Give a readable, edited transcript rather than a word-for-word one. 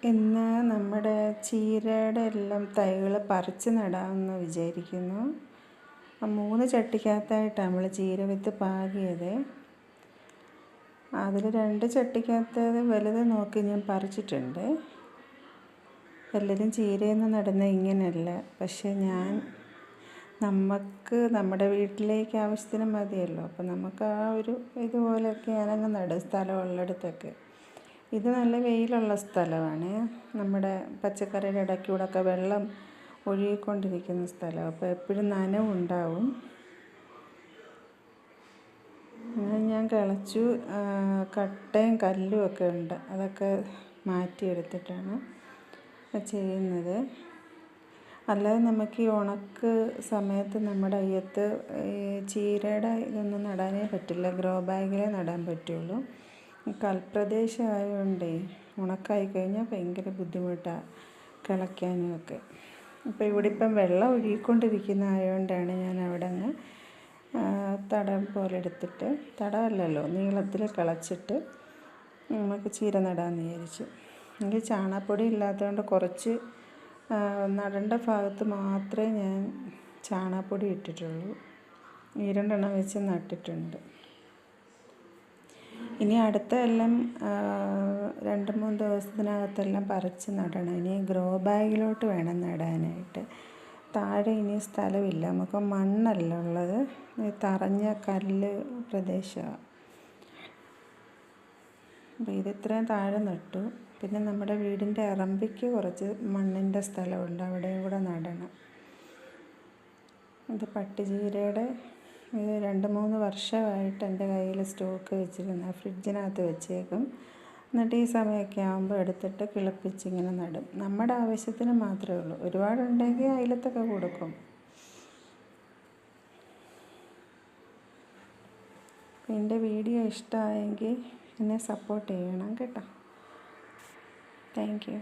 ഇന്ന് നമ്മുടെ ചീരയുടെ എല്ലാം തൈകൾ പറിച്ച് നടാമെന്ന് വിചാരിക്കുന്നു. 3 ചട്ടിക്കകത്തായിട്ടാണ് നമ്മൾ ചീര വിത്ത് പാകിയത്. അതിൽ 2 ചട്ടിക്കകത്ത് വലുത് നോക്കി ഞാൻ പറിച്ചിട്ടുണ്ട്. എല്ലാവരും ചീരയൊന്നും നടുന്നത് ഇങ്ങനെയല്ല, പക്ഷേ നമുക്ക് നമ്മുടെ വീട്ടിലേക്ക് ആവശ്യത്തിന് മതിയല്ലോ. അപ്പം നമുക്ക് ആ ഒരു ഇതുപോലെയൊക്കെ ഞാനങ്ങ് നടും, സ്ഥലമുള്ളിടത്തൊക്കെ. ഇത് നല്ല വെയിലുള്ള സ്ഥലമാണ്. നമ്മുടെ പച്ചക്കറിയുടെ ഇടയ്ക്കൂടെയൊക്കെ വെള്ളം ഒഴുകിക്കൊണ്ടിരിക്കുന്ന സ്ഥലം, അപ്പോൾ എപ്പോഴും നനവുണ്ടാവും. ഞാൻ കിളച്ചു. കട്ടയും കല്ലും ഒക്കെ ഉണ്ട്, അതൊക്കെ മാറ്റിയെടുത്തിട്ടാണ് ചെയ്യുന്നത്. അല്ലാതെ നമുക്ക് ഈ ഉണക്ക് സമയത്ത് നമ്മുടെ അയ്യത്ത് ഈ ചീരയുടെ ഇതൊന്നും നടാനേ പറ്റില്ല, ഗ്രോ ബാഗിലേ നടാൻ പറ്റുള്ളൂ. കൽപ്രദേശമായതുകൊണ്ടേ ഉണക്കായി കഴിഞ്ഞാൽ ഭയങ്കര ബുദ്ധിമുട്ടാണ് കിളയ്ക്കാനും ഒക്കെ. ഇപ്പോൾ ഇവിടെ ഇപ്പം വെള്ളം ഒഴുകിക്കൊണ്ടിരിക്കുന്നതായതുകൊണ്ടാണ് ഞാൻ അവിടെ നിന്ന് തടം പോലെ എടുത്തിട്ട്, തടമല്ലല്ലോ, നീളത്തിൽ കിളച്ചിട്ട് നമുക്ക് ചീര നടാമെന്ന് വിചാരിച്ചു. എനിക്ക് ചാണകപ്പൊടി ഇല്ലാത്തതുകൊണ്ട് കുറച്ച് നടേണ്ട ഭാഗത്ത് മാത്രമേ ഞാൻ ചാണകപ്പൊടി ഇട്ടിട്ടുള്ളൂ. 2 എണ്ണം വെച്ച് നട്ടിട്ടുണ്ട്. ഇനി അടുത്ത എല്ലാം 2-3 ദിവസത്തിനകത്തെല്ലാം പറിച്ച് നടണം. ഇനി ഗ്രോ ബാഗിലോട്ട് വേണം നടാനായിട്ട്. താഴെ ഇനി സ്ഥലമില്ല, നമുക്ക് മണ്ണല്ല ഉള്ളത്, തറഞ്ഞ കല്ല് പ്രദേശമാണ്. അപ്പോൾ ഇതിത്രയും താഴെ നട്ടു. പിന്നെ നമ്മുടെ വീടിൻ്റെ ഇറമ്പിക്ക് കുറച്ച് മണ്ണിൻ്റെ സ്ഥലമുണ്ട്, അവിടെയും കൂടെ നടണം. ഇത് പട്ടുചീരയുടെ 2-3 വർഷമായിട്ട് എൻ്റെ കയ്യിൽ സ്റ്റോക്ക് വെച്ചിരുന്ന ഫ്രിഡ്ജിനകത്ത് വെച്ചേക്കും. എന്നിട്ട് ഈ സമയമൊക്കെ ആകുമ്പോൾ എടുത്തിട്ട് കിളിപ്പിച്ചിങ്ങനെ നടും. നമ്മുടെ ആവശ്യത്തിന് മാത്രമേ ഉള്ളൂ, ഒരുപാടുണ്ടെങ്കിൽ അയലത്തൊക്കെ കൊടുക്കും. എൻ്റെ വീഡിയോ ഇഷ്ടമായെങ്കിൽ എന്നെ സപ്പോർട്ട് ചെയ്യണം കേട്ടോ. Thank you.